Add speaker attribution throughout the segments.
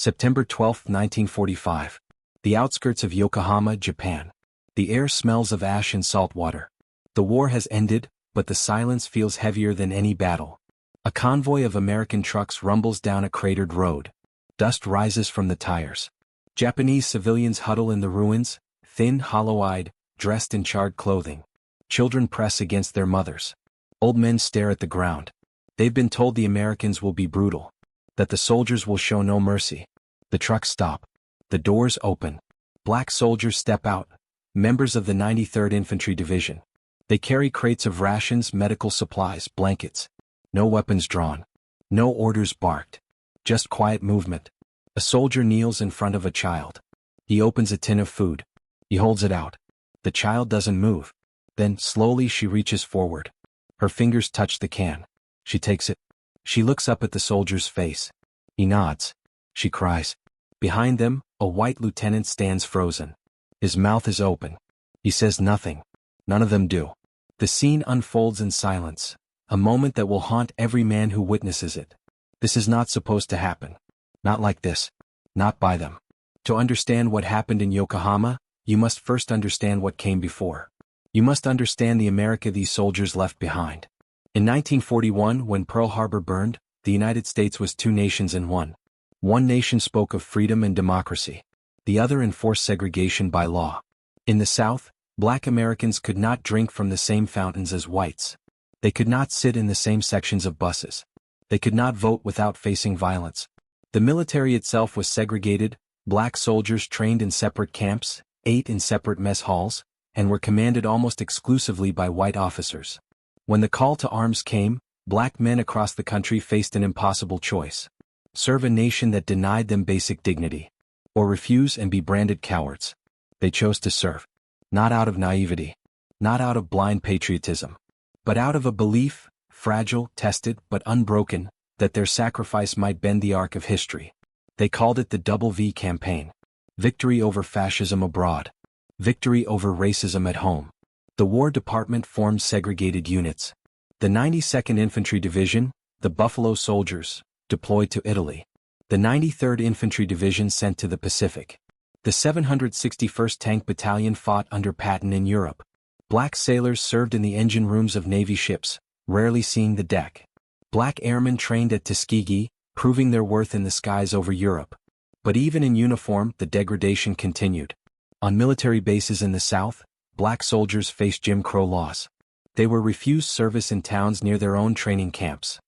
Speaker 1: September 12, 1945. The outskirts of Yokohama, Japan. The air smells of ash and salt water. The war has ended, but the silence feels heavier than any battle. A convoy of American trucks rumbles down a cratered road. Dust rises from the tires. Japanese civilians huddle in the ruins, thin, hollow-eyed, dressed in charred clothing. Children press against their mothers. Old men stare at the ground. They've been told the Americans will be brutal, that the soldiers will show no mercy. The trucks stop. The doors open. Black soldiers step out, members of the 93rd Infantry Division. They carry crates of rations, medical supplies, blankets. No weapons drawn. No orders barked. Just quiet movement. A soldier kneels in front of a child. He opens a tin of food. He holds it out. The child doesn't move. Then, slowly she reaches forward. Her fingers touch the can. She takes it. She looks up at the soldier's face. He nods. She cries. Behind them, a white lieutenant stands frozen. His mouth is open. He says nothing. None of them do. The scene unfolds in silence, a moment that will haunt every man who witnesses it. This is not supposed to happen. Not like this. Not by them. To understand what happened in Yokohama, you must first understand what came before. You must understand the America these soldiers left behind. In 1941, when Pearl Harbor burned, the United States was two nations in one. One nation spoke of freedom and democracy. The other enforced segregation by law. In the South, Black Americans could not drink from the same fountains as whites. They could not sit in the same sections of buses. They could not vote without facing violence. The military itself was segregated. Black soldiers trained in separate camps, ate in separate mess halls, and were commanded almost exclusively by white officers. When the call to arms came, black men across the country faced an impossible choice. Serve a nation that denied them basic dignity, or refuse and be branded cowards. They chose to serve. Not out of naivety, not out of blind patriotism, but out of a belief, fragile, tested, but unbroken, that their sacrifice might bend the arc of history. They called it the WWII campaign. Victory over fascism abroad. Victory over racism at home. The War Department formed segregated units. The 92nd Infantry Division, the Buffalo Soldiers, deployed to Italy. The 93rd Infantry Division sent to the Pacific. The 761st Tank Battalion fought under Patton in Europe. Black sailors served in the engine rooms of Navy ships, rarely seeing the deck. Black airmen trained at Tuskegee, proving their worth in the skies over Europe. But even in uniform, the degradation continued. On military bases in the South, black soldiers faced Jim Crow laws. They were refused service in towns near their own training camps.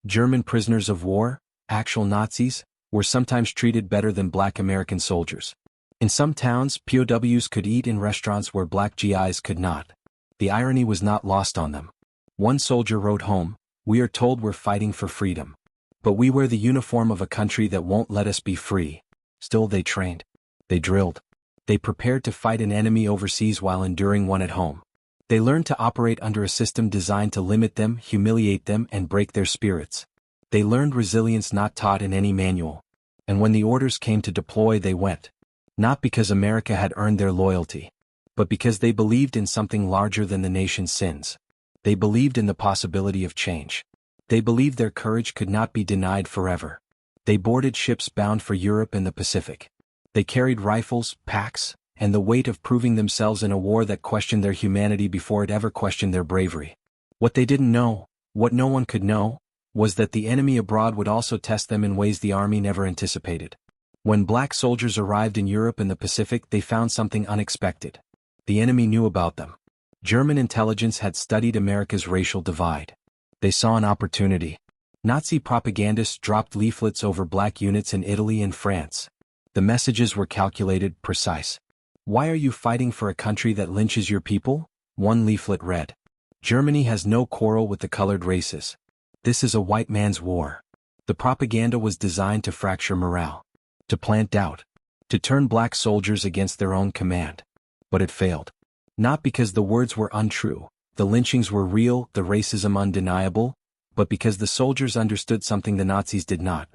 Speaker 1: German prisoners of war, actual Nazis, were sometimes treated better than black American soldiers. In some towns, POWs could eat in restaurants where black GIs could not. The irony was not lost on them. One soldier wrote home, "We are told we're fighting for freedom. But we wear the uniform of a country that won't let us be free." Still they trained. They drilled. They prepared to fight an enemy overseas while enduring one at home. They learned to operate under a system designed to limit them, humiliate them, and break their spirits. They learned resilience not taught in any manual. And when the orders came to deploy, they went. Not because America had earned their loyalty, but because they believed in something larger than the nation's sins. They believed in the possibility of change. They believed their courage could not be denied forever. They boarded ships bound for Europe and the Pacific. They carried rifles, packs, and the weight of proving themselves in a war that questioned their humanity before it ever questioned their bravery. What they didn't know, what no one could know, was that the enemy abroad would also test them in ways the army never anticipated. When black soldiers arrived in Europe and the Pacific, they found something unexpected. The enemy knew about them. German intelligence had studied America's racial divide. They saw an opportunity. Nazi propagandists dropped leaflets over black units in Italy and France. The messages were calculated, precise. "Why are you fighting for a country that lynches your people?" One leaflet read. "Germany has no quarrel with the colored races. This is a white man's war." The propaganda was designed to fracture morale, to plant doubt, to turn black soldiers against their own command. But it failed. Not because the words were untrue, the lynchings were real, the racism undeniable, but because the soldiers understood something the Nazis did not.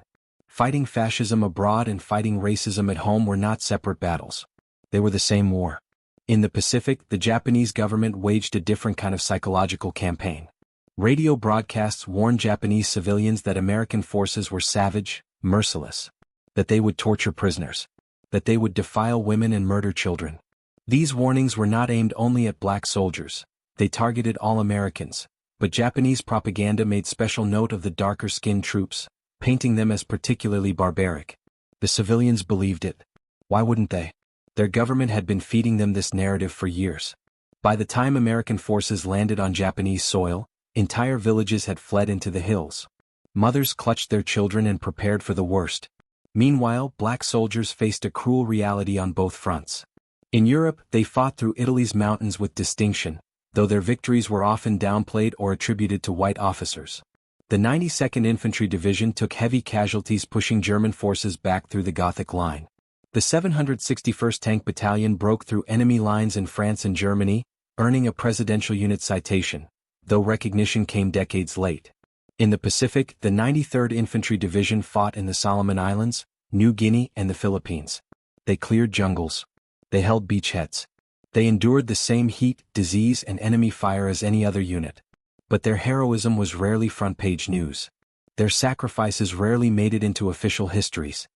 Speaker 1: Fighting fascism abroad and fighting racism at home were not separate battles. They were the same war. In the Pacific, the Japanese government waged a different kind of psychological campaign. Radio broadcasts warned Japanese civilians that American forces were savage, merciless. that they would torture prisoners, that they would defile women and murder children. These warnings were not aimed only at black soldiers, they targeted all Americans, but Japanese propaganda made special note of the darker-skinned troops, painting them as particularly barbaric. The civilians believed it. Why wouldn't they? Their government had been feeding them this narrative for years. By the time American forces landed on Japanese soil, entire villages had fled into the hills. Mothers clutched their children and prepared for the worst. Meanwhile, black soldiers faced a cruel reality on both fronts. In Europe, they fought through Italy's mountains with distinction, though their victories were often downplayed or attributed to white officers. The 92nd Infantry Division took heavy casualties pushing German forces back through the Gothic Line. The 761st Tank Battalion broke through enemy lines in France and Germany, earning a Presidential Unit citation, though recognition came decades late. In the Pacific, the 93rd Infantry Division fought in the Solomon Islands, New Guinea and the Philippines. They cleared jungles. They held beachheads. They endured the same heat, disease and enemy fire as any other unit. But their heroism was rarely front-page news. Their sacrifices rarely made it into official histories.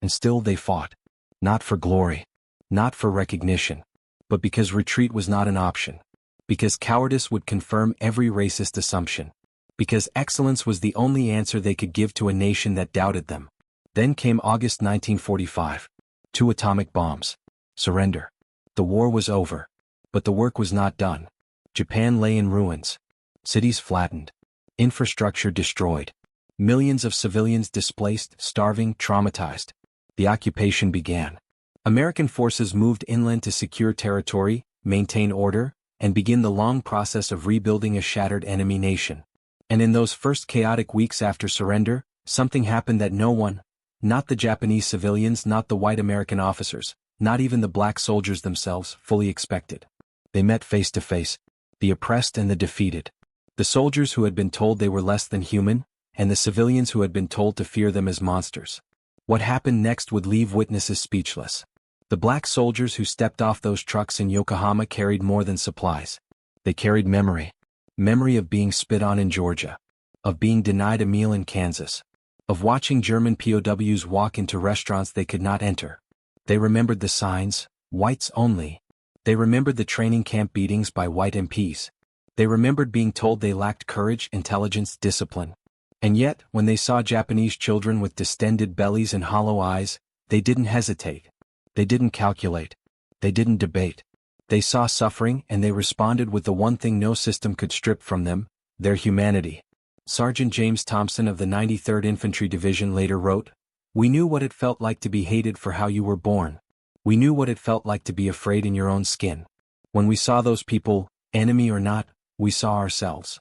Speaker 1: And still they fought. Not for glory. Not for recognition. But because retreat was not an option. Because cowardice would confirm every racist assumption. Because excellence was the only answer they could give to a nation that doubted them. Then came August 1945. 2 atomic bombs. Surrender. The war was over. But the work was not done. Japan lay in ruins. Cities flattened. Infrastructure destroyed. Millions of civilians displaced, starving, traumatized. The occupation began. American forces moved inland to secure territory, maintain order, and begin the long process of rebuilding a shattered enemy nation. And in those first chaotic weeks after surrender, something happened that no one, not the Japanese civilians, not the white American officers, not even the black soldiers themselves, fully expected. They met face to face, the oppressed and the defeated. The soldiers who had been told they were less than human, and the civilians who had been told to fear them as monsters. What happened next would leave witnesses speechless. The black soldiers who stepped off those trucks in Yokohama carried more than supplies. They carried memory. Memory of being spit on in Georgia. Of being denied a meal in Kansas. Of watching German POWs walk into restaurants they could not enter. They remembered the signs, whites only. They remembered the training camp beatings by white MPs. They remembered being told they lacked courage, intelligence, discipline. And yet, when they saw Japanese children with distended bellies and hollow eyes, they didn't hesitate. They didn't calculate. They didn't debate. They saw suffering and they responded with the one thing no system could strip from them, their humanity. Sergeant James Thompson of the 93rd Infantry Division later wrote, "We knew what it felt like to be hated for how you were born. We knew what it felt like to be afraid in your own skin. When we saw those people, enemy or not, we saw ourselves."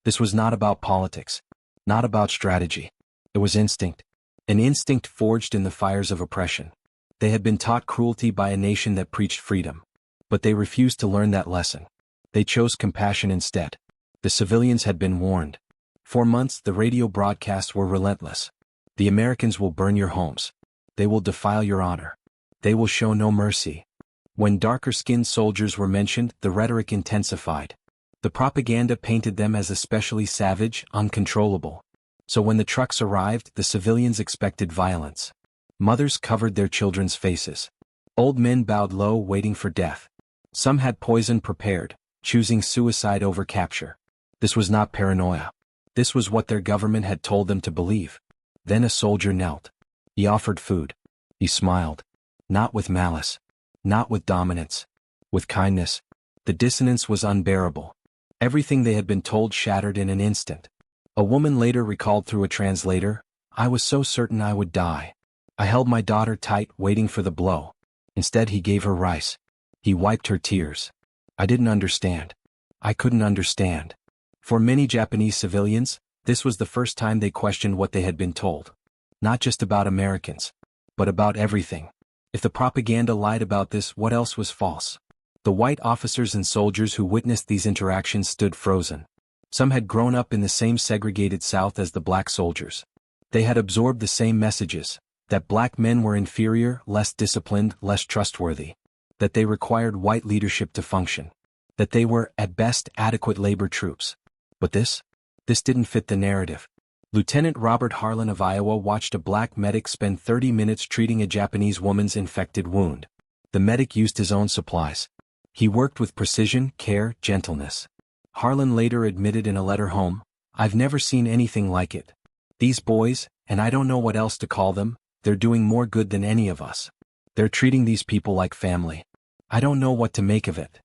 Speaker 1: This was not about politics. Not about strategy. It was instinct. An instinct forged in the fires of oppression. They had been taught cruelty by a nation that preached freedom. But they refused to learn that lesson. They chose compassion instead. The civilians had been warned. For months the radio broadcasts were relentless. The Americans will burn your homes. They will defile your honor. They will show no mercy. When darker-skinned soldiers were mentioned, the rhetoric intensified. The propaganda painted them as especially savage, uncontrollable. So when the trucks arrived, the civilians expected violence. Mothers covered their children's faces. Old men bowed low, waiting for death. Some had poison prepared, choosing suicide over capture. This was not paranoia. This was what their government had told them to believe. Then a soldier knelt. He offered food. He smiled. Not with malice. Not with dominance. With kindness. The dissonance was unbearable. Everything they had been told shattered in an instant. A woman later recalled through a translator, "I was so certain I would die. I held my daughter tight, waiting for the blow. Instead he gave her rice. He wiped her tears. I didn't understand. I couldn't understand." For many Japanese civilians, this was the first time they questioned what they had been told. Not just about Americans, but about everything. If the propaganda lied about this, what else was false? The white officers and soldiers who witnessed these interactions stood frozen. Some had grown up in the same segregated South as the black soldiers. They had absorbed the same messages, that black men were inferior, less disciplined, less trustworthy. That they required white leadership to function. That they were, at best, adequate labor troops. But this didn't fit the narrative. Lieutenant Robert Harlan of Iowa watched a black medic spend 30 minutes treating a Japanese woman's infected wound. The medic used his own supplies. He worked with precision, care, gentleness. Harlan later admitted in a letter home, "I've never seen anything like it. These boys, and I don't know what else to call them, they're doing more good than any of us. They're treating these people like family. I don't know what to make of it."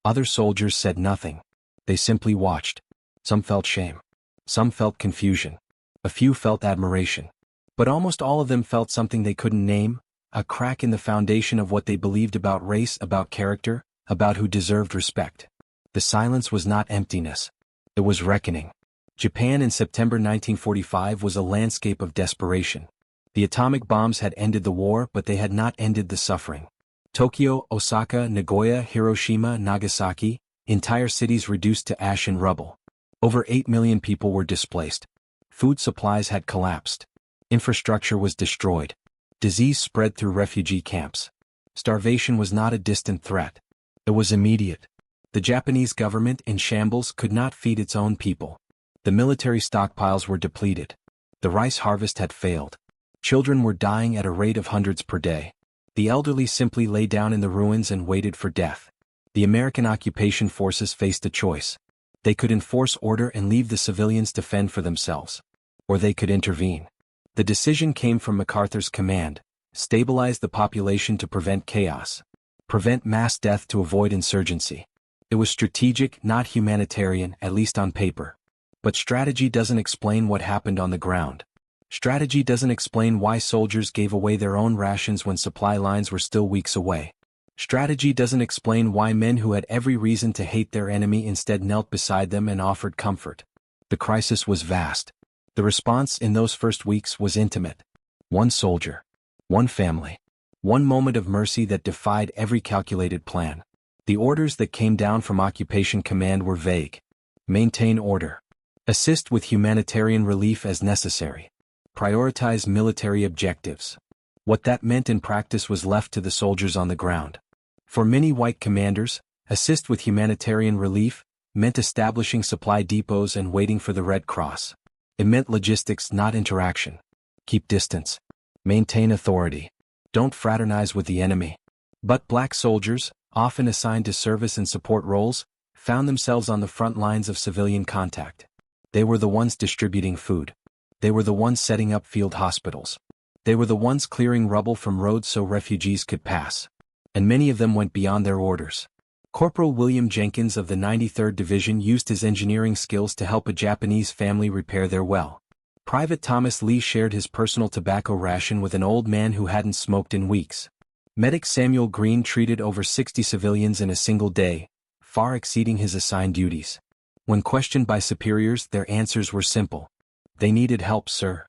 Speaker 1: Other soldiers said nothing. They simply watched. Some felt shame. Some felt confusion. A few felt admiration. But almost all of them felt something they couldn't name, a crack in the foundation of what they believed about race, about character, about who deserved respect. The silence was not emptiness. It was reckoning. Japan in September 1945 was a landscape of desperation. The atomic bombs had ended the war, but they had not ended the suffering. Tokyo, Osaka, Nagoya, Hiroshima, Nagasaki, entire cities reduced to ash and rubble. Over 8 million people were displaced. Food supplies had collapsed. Infrastructure was destroyed. Disease spread through refugee camps. Starvation was not a distant threat. It was immediate. The Japanese government, in shambles, could not feed its own people. The military stockpiles were depleted. The rice harvest had failed. Children were dying at a rate of hundreds per day. The elderly simply lay down in the ruins and waited for death. The American occupation forces faced a choice. They could enforce order and leave the civilians to fend for themselves. Or they could intervene. The decision came from MacArthur's command: stabilize the population to prevent chaos. Prevent mass death to avoid insurgency. It was strategic, not humanitarian, at least on paper. But strategy doesn't explain what happened on the ground. Strategy doesn't explain why soldiers gave away their own rations when supply lines were still weeks away. Strategy doesn't explain why men who had every reason to hate their enemy instead knelt beside them and offered comfort. The crisis was vast. The response in those first weeks was intimate. One soldier. One family. One moment of mercy that defied every calculated plan. The orders that came down from Occupation Command were vague. Maintain order. Assist with humanitarian relief as necessary. Prioritize military objectives. What that meant in practice was left to the soldiers on the ground. For many white commanders, assist with humanitarian relief meant establishing supply depots and waiting for the Red Cross. It meant logistics, not interaction. Keep distance. Maintain authority. Don't fraternize with the enemy. But black soldiers, often assigned to service and support roles, found themselves on the front lines of civilian contact. They were the ones distributing food. They were the ones setting up field hospitals. They were the ones clearing rubble from roads so refugees could pass. And many of them went beyond their orders. Corporal William Jenkins of the 93rd Division used his engineering skills to help a Japanese family repair their well. Private Thomas Lee shared his personal tobacco ration with an old man who hadn't smoked in weeks. Medic Samuel Green treated over 60 civilians in a single day, far exceeding his assigned duties. When questioned by superiors, their answers were simple. They needed help, sir.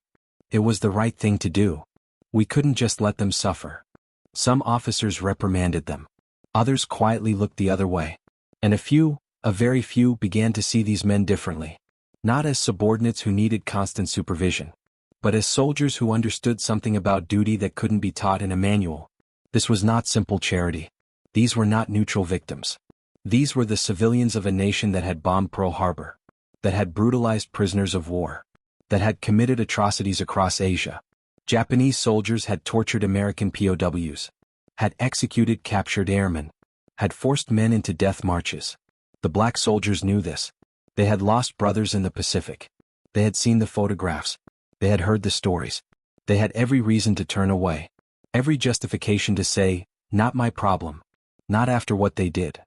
Speaker 1: It was the right thing to do. We couldn't just let them suffer. Some officers reprimanded them. Others quietly looked the other way. And a very few, began to see these men differently. Not as subordinates who needed constant supervision, but as soldiers who understood something about duty that couldn't be taught in a manual. This was not simple charity. These were not neutral victims. These were the civilians of a nation that had bombed Pearl Harbor, that had brutalized prisoners of war, that had committed atrocities across Asia. Japanese soldiers had tortured American POWs, had executed captured airmen, had forced men into death marches. The black soldiers knew this. They had lost brothers in the Pacific. They had seen the photographs. They had heard the stories. They had every reason to turn away, every justification to say, "Not my problem." Not after what they did.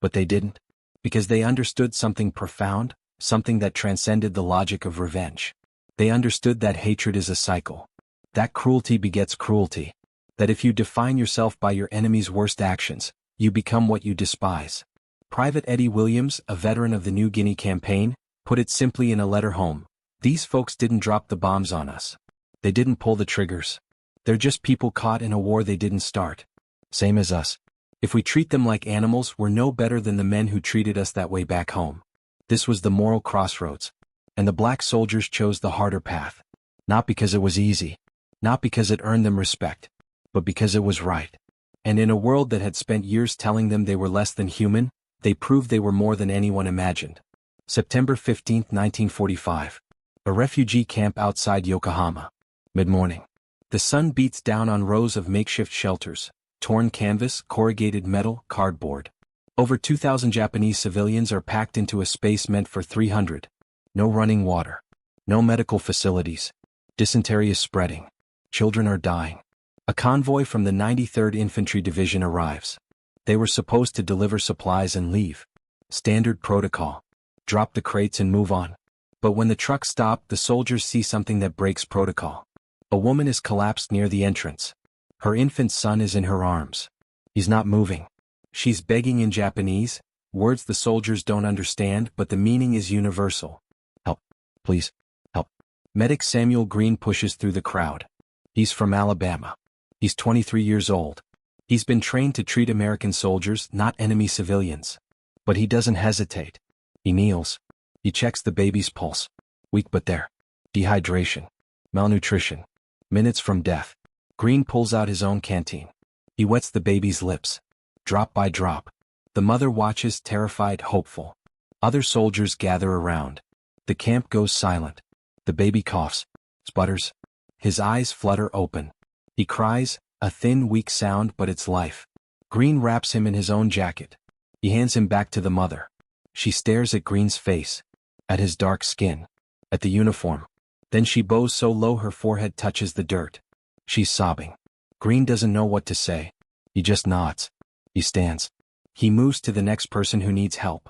Speaker 1: But they didn't, because they understood something profound, something that transcended the logic of revenge. They understood that hatred is a cycle. That cruelty begets cruelty. That if you define yourself by your enemy's worst actions, you become what you despise. Private Eddie Williams, a veteran of the New Guinea campaign, put it simply in a letter home: "These folks didn't drop the bombs on us. They didn't pull the triggers. They're just people caught in a war they didn't start. Same as us. If we treat them like animals, we're no better than the men who treated us that way back home." This was the moral crossroads. And the black soldiers chose the harder path. Not because it was easy. Not because it earned them respect. But because it was right. And in a world that had spent years telling them they were less than human, they proved they were more than anyone imagined. September 15, 1945. A refugee camp outside Yokohama. Mid-morning. The sun beats down on rows of makeshift shelters, torn canvas, corrugated metal, cardboard. Over 2,000 Japanese civilians are packed into a space meant for 300. No running water. No medical facilities. Dysentery is spreading. Children are dying. A convoy from the 93rd Infantry Division arrives. They were supposed to deliver supplies and leave. Standard protocol. Drop the crates and move on. But when the truck stopped, the soldiers see something that breaks protocol. A woman is collapsed near the entrance. Her infant son is in her arms. He's not moving. She's begging in Japanese, words the soldiers don't understand, but the meaning is universal. Help. Please. Help. Medic Samuel Green pushes through the crowd. He's from Alabama. He's 23 years old. He's been trained to treat American soldiers, not enemy civilians. But he doesn't hesitate. He kneels. He checks the baby's pulse. Weak but there. Dehydration. Malnutrition. Minutes from death. Green pulls out his own canteen. He wets the baby's lips. Drop by drop. The mother watches, terrified, hopeful. Other soldiers gather around. The camp goes silent. The baby coughs. Sputters. His eyes flutter open. He cries, a thin, weak sound, but it's life. Green wraps him in his own jacket. He hands him back to the mother. She stares at Green's face. At his dark skin. At the uniform. Then she bows so low her forehead touches the dirt. She's sobbing. Green doesn't know what to say. He just nods. He stands. He moves to the next person who needs help.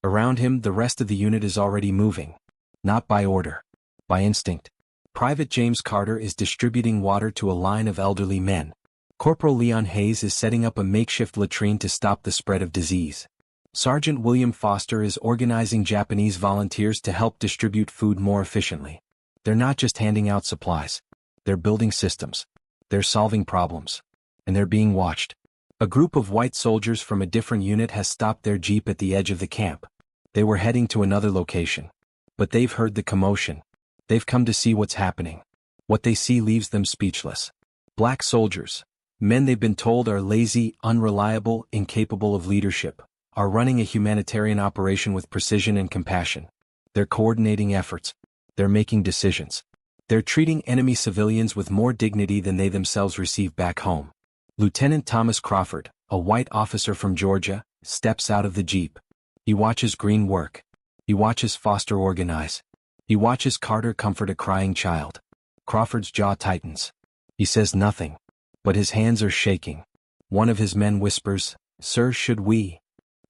Speaker 1: Around him, the rest of the unit is already moving. Not by order. By instinct. Private James Carter is distributing water to a line of elderly men. Corporal Leon Hayes is setting up a makeshift latrine to stop the spread of disease. Sergeant William Foster is organizing Japanese volunteers to help distribute food more efficiently. They're not just handing out supplies. They're building systems. They're solving problems. And they're being watched. A group of white soldiers from a different unit has stopped their jeep at the edge of the camp. They were heading to another location. But they've heard the commotion. They've come to see what's happening. What they see leaves them speechless. Black soldiers, men they've been told are lazy, unreliable, incapable of leadership, are running a humanitarian operation with precision and compassion. They're coordinating efforts. They're making decisions. They're treating enemy civilians with more dignity than they themselves receive back home. Lieutenant Thomas Crawford, a white officer from Georgia, steps out of the jeep. He watches Green work. He watches Foster organize. He watches Carter comfort a crying child. Crawford's jaw tightens. He says nothing. But his hands are shaking. One of his men whispers, "Sir, should we?"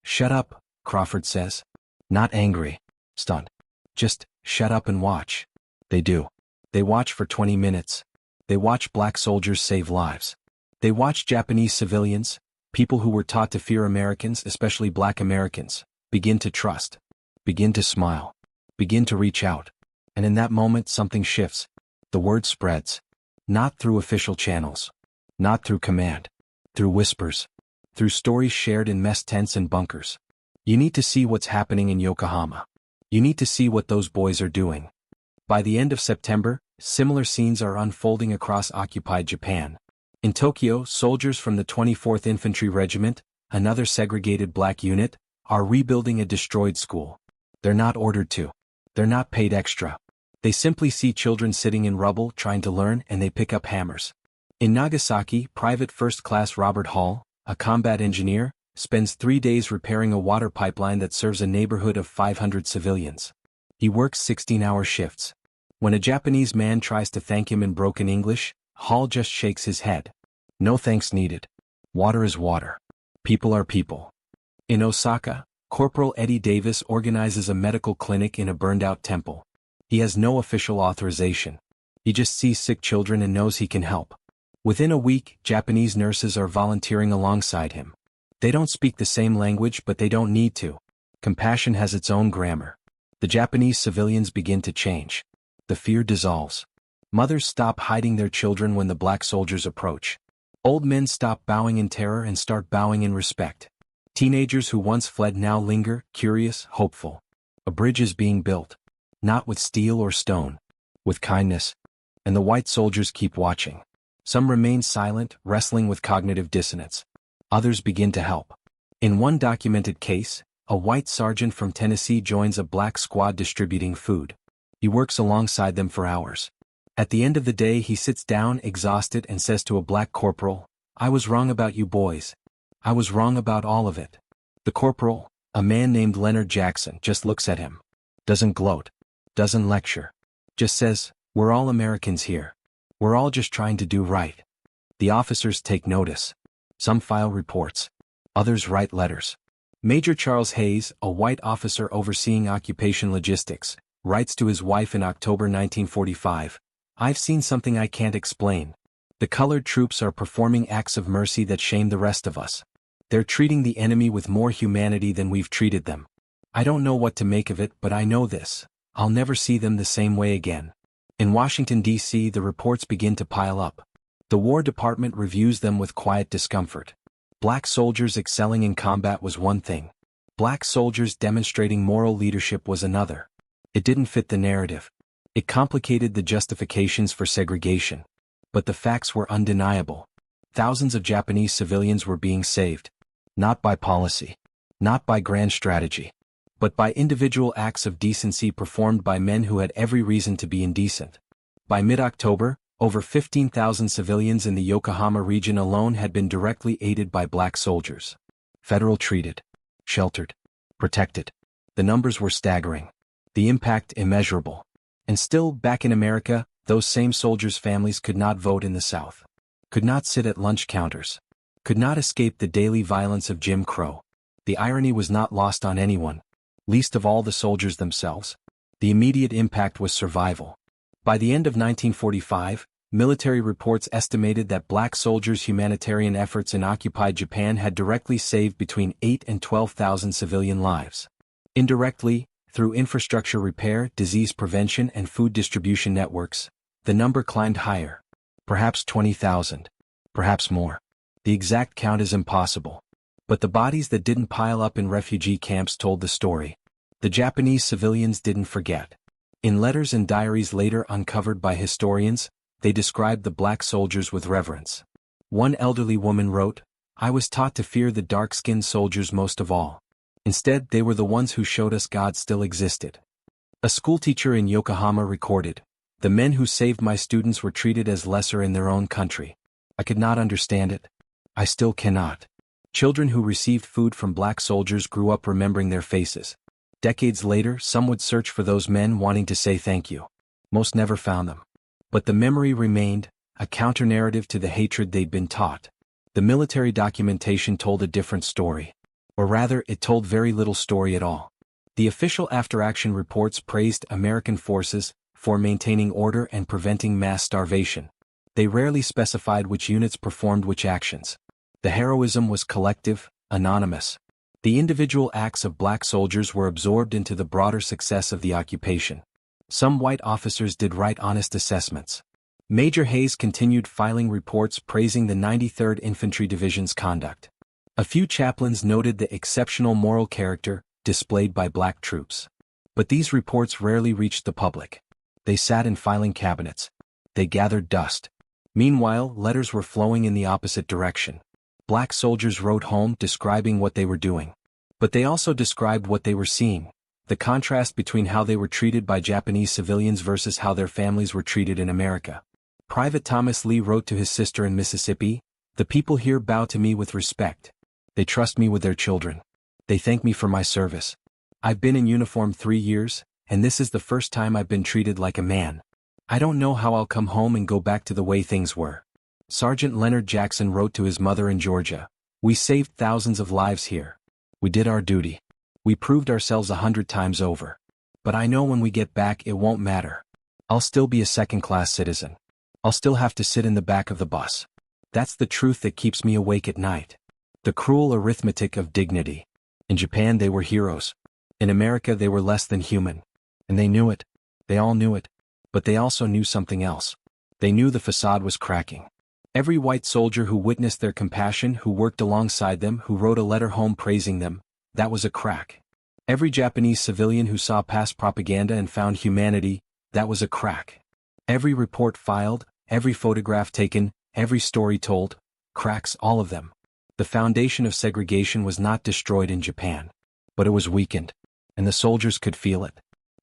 Speaker 1: "Shut up," Crawford says. Not angry. Stunned. Just, shut up and watch. They do. They watch for 20 minutes. They watch black soldiers save lives. They watch Japanese civilians, people who were taught to fear Americans, especially black Americans, begin to trust. Begin to smile. Begin to reach out. And in that moment something shifts. The word spreads. Not through official channels. Not through command. Through whispers. Through stories shared in mess tents and bunkers. You need to see what's happening in Yokohama. You need to see what those boys are doing. By the end of September, similar scenes are unfolding across occupied Japan. In Tokyo, soldiers from the 24th Infantry Regiment, another segregated black unit, are rebuilding a destroyed school. They're not ordered to. They're not paid extra. They simply see children sitting in rubble trying to learn and they pick up hammers. In Nagasaki, Private First Class Robert Hall, a combat engineer, spends 3 days repairing a water pipeline that serves a neighborhood of 500 civilians. He works 16-hour shifts. When a Japanese man tries to thank him in broken English, Hall just shakes his head. No thanks needed. Water is water. People are people. In Osaka, Corporal Eddie Davis organizes a medical clinic in a burned-out temple. He has no official authorization. He just sees sick children and knows he can help. Within a week, Japanese nurses are volunteering alongside him. They don't speak the same language, but they don't need to. Compassion has its own grammar. The Japanese civilians begin to change. The fear dissolves. Mothers stop hiding their children when the black soldiers approach. Old men stop bowing in terror and start bowing in respect. Teenagers who once fled now linger, curious, hopeful. A bridge is being built. Not with steel or stone. With kindness. And the white soldiers keep watching. Some remain silent, wrestling with cognitive dissonance. Others begin to help. In one documented case, a white sergeant from Tennessee joins a black squad distributing food. He works alongside them for hours. At the end of the day he sits down exhausted and says to a black corporal, "I was wrong about you boys. I was wrong about all of it." The corporal, a man named Leonard Jackson, just looks at him. Doesn't gloat. Doesn't lecture. Just says, "We're all Americans here. We're all just trying to do right." The officers take notice. Some file reports. Others write letters. Major Charles Hayes, a white officer overseeing occupation logistics, writes to his wife in October 1945, "I've seen something I can't explain. The colored troops are performing acts of mercy that shame the rest of us. They're treating the enemy with more humanity than we've treated them. I don't know what to make of it, but I know this: I'll never see them the same way again." In Washington, D.C., the reports begin to pile up. The War Department reviews them with quiet discomfort. Black soldiers excelling in combat was one thing. Black soldiers demonstrating moral leadership was another. It didn't fit the narrative. It complicated the justifications for segregation. But the facts were undeniable. Thousands of Japanese civilians were being saved. Not by policy. Not by grand strategy. But by individual acts of decency performed by men who had every reason to be indecent. By mid-October, over 15,000 civilians in the Yokohama region alone had been directly aided by black soldiers. Federal treated. Sheltered. Protected. The numbers were staggering. The impact immeasurable. And still, back in America, those same soldiers' families could not vote in the South. Could not sit at lunch counters. Could not escape the daily violence of Jim Crow. The irony was not lost on anyone. Least of all the soldiers themselves. The immediate impact was survival. By the end of 1945, military reports estimated that black soldiers' humanitarian efforts in occupied Japan had directly saved between 8,000 and 12,000 civilian lives. Indirectly, through infrastructure repair, disease prevention, and food distribution networks, the number climbed higher. Perhaps 20,000. Perhaps more. The exact count is impossible. But the bodies that didn't pile up in refugee camps told the story. The Japanese civilians didn't forget. In letters and diaries later uncovered by historians, they described the black soldiers with reverence. One elderly woman wrote, "I was taught to fear the dark-skinned soldiers most of all. Instead, they were the ones who showed us God still existed." A schoolteacher in Yokohama recorded, "The men who saved my students were treated as lesser in their own country. I could not understand it. I still cannot." Children who received food from black soldiers grew up remembering their faces. Decades later, some would search for those men wanting to say thank you. Most never found them. But the memory remained, a counter-narrative to the hatred they'd been taught. The military documentation told a different story. Or rather, it told very little story at all. The official after-action reports praised American forces for maintaining order and preventing mass starvation. They rarely specified which units performed which actions. The heroism was collective, anonymous. The individual acts of black soldiers were absorbed into the broader success of the occupation. Some white officers did right honest assessments. Major Hayes continued filing reports praising the 93rd Infantry Division's conduct. A few chaplains noted the exceptional moral character displayed by black troops. But these reports rarely reached the public. They sat in filing cabinets. They gathered dust. Meanwhile, letters were flowing in the opposite direction. Black soldiers wrote home describing what they were doing. But they also described what they were seeing. The contrast between how they were treated by Japanese civilians versus how their families were treated in America. Private Thomas Lee wrote to his sister in Mississippi, "The people here bow to me with respect. They trust me with their children. They thank me for my service. I've been in uniform 3 years, and this is the first time I've been treated like a man. I don't know how I'll come home and go back to the way things were." Sergeant Leonard Jackson wrote to his mother in Georgia, "We saved thousands of lives here. We did our duty. We proved ourselves 100 times over. But I know when we get back it won't matter. I'll still be a second-class citizen. I'll still have to sit in the back of the bus. That's the truth that keeps me awake at night." The cruel arithmetic of dignity. In Japan they were heroes. In America they were less than human. And they knew it. They all knew it. But they also knew something else. They knew the facade was cracking. Every white soldier who witnessed their compassion, who worked alongside them, who wrote a letter home praising them, that was a crack. Every Japanese civilian who saw past propaganda and found humanity, that was a crack. Every report filed, every photograph taken, every story told, cracks, all of them. The foundation of segregation was not destroyed in Japan. But it was weakened. And the soldiers could feel it.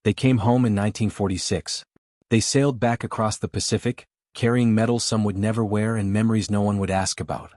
Speaker 1: They came home in 1946. They sailed back across the Pacific, carrying medals some would never wear and memories no one would ask about.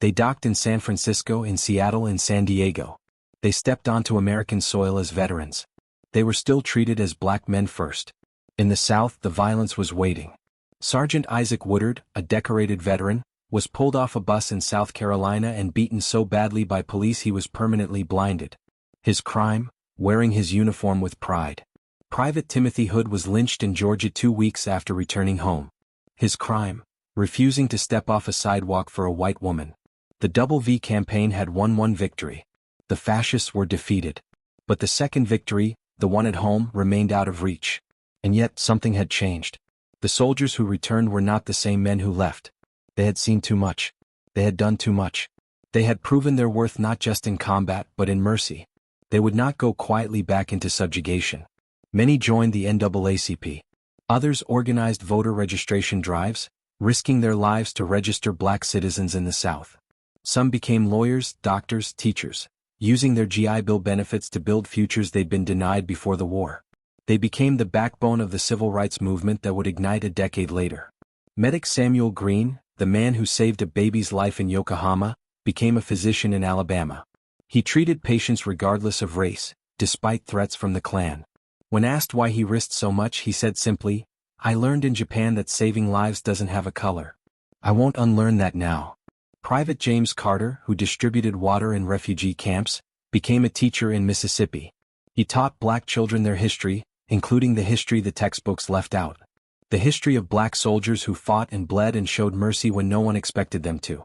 Speaker 1: They docked in San Francisco, in Seattle, in San Diego. They stepped onto American soil as veterans. They were still treated as black men first. In the South, the violence was waiting. Sergeant Isaac Woodard, a decorated veteran, was pulled off a bus in South Carolina and beaten so badly by police he was permanently blinded. His crime? Wearing his uniform with pride. Private Timothy Hood was lynched in Georgia 2 weeks after returning home. His crime? Refusing to step off a sidewalk for a white woman. The WWII campaign had won one victory. The fascists were defeated. But the second victory, the one at home, remained out of reach. And yet, something had changed. The soldiers who returned were not the same men who left. They had seen too much. They had done too much. They had proven their worth not just in combat but in mercy. They would not go quietly back into subjugation. Many joined the NAACP. Others organized voter registration drives, risking their lives to register black citizens in the South. Some became lawyers, doctors, teachers, using their GI Bill benefits to build futures they'd been denied before the war. They became the backbone of the civil rights movement that would ignite a decade later. Medic Samuel Green, the man who saved a baby's life in Yokohama, became a physician in Alabama. He treated patients regardless of race, despite threats from the Klan. When asked why he risked so much, he said simply, "I learned in Japan that saving lives doesn't have a color. I won't unlearn that now." Private James Carter, who distributed water in refugee camps, became a teacher in Mississippi. He taught black children their history, including the history the textbooks left out. The history of black soldiers who fought and bled and showed mercy when no one expected them to.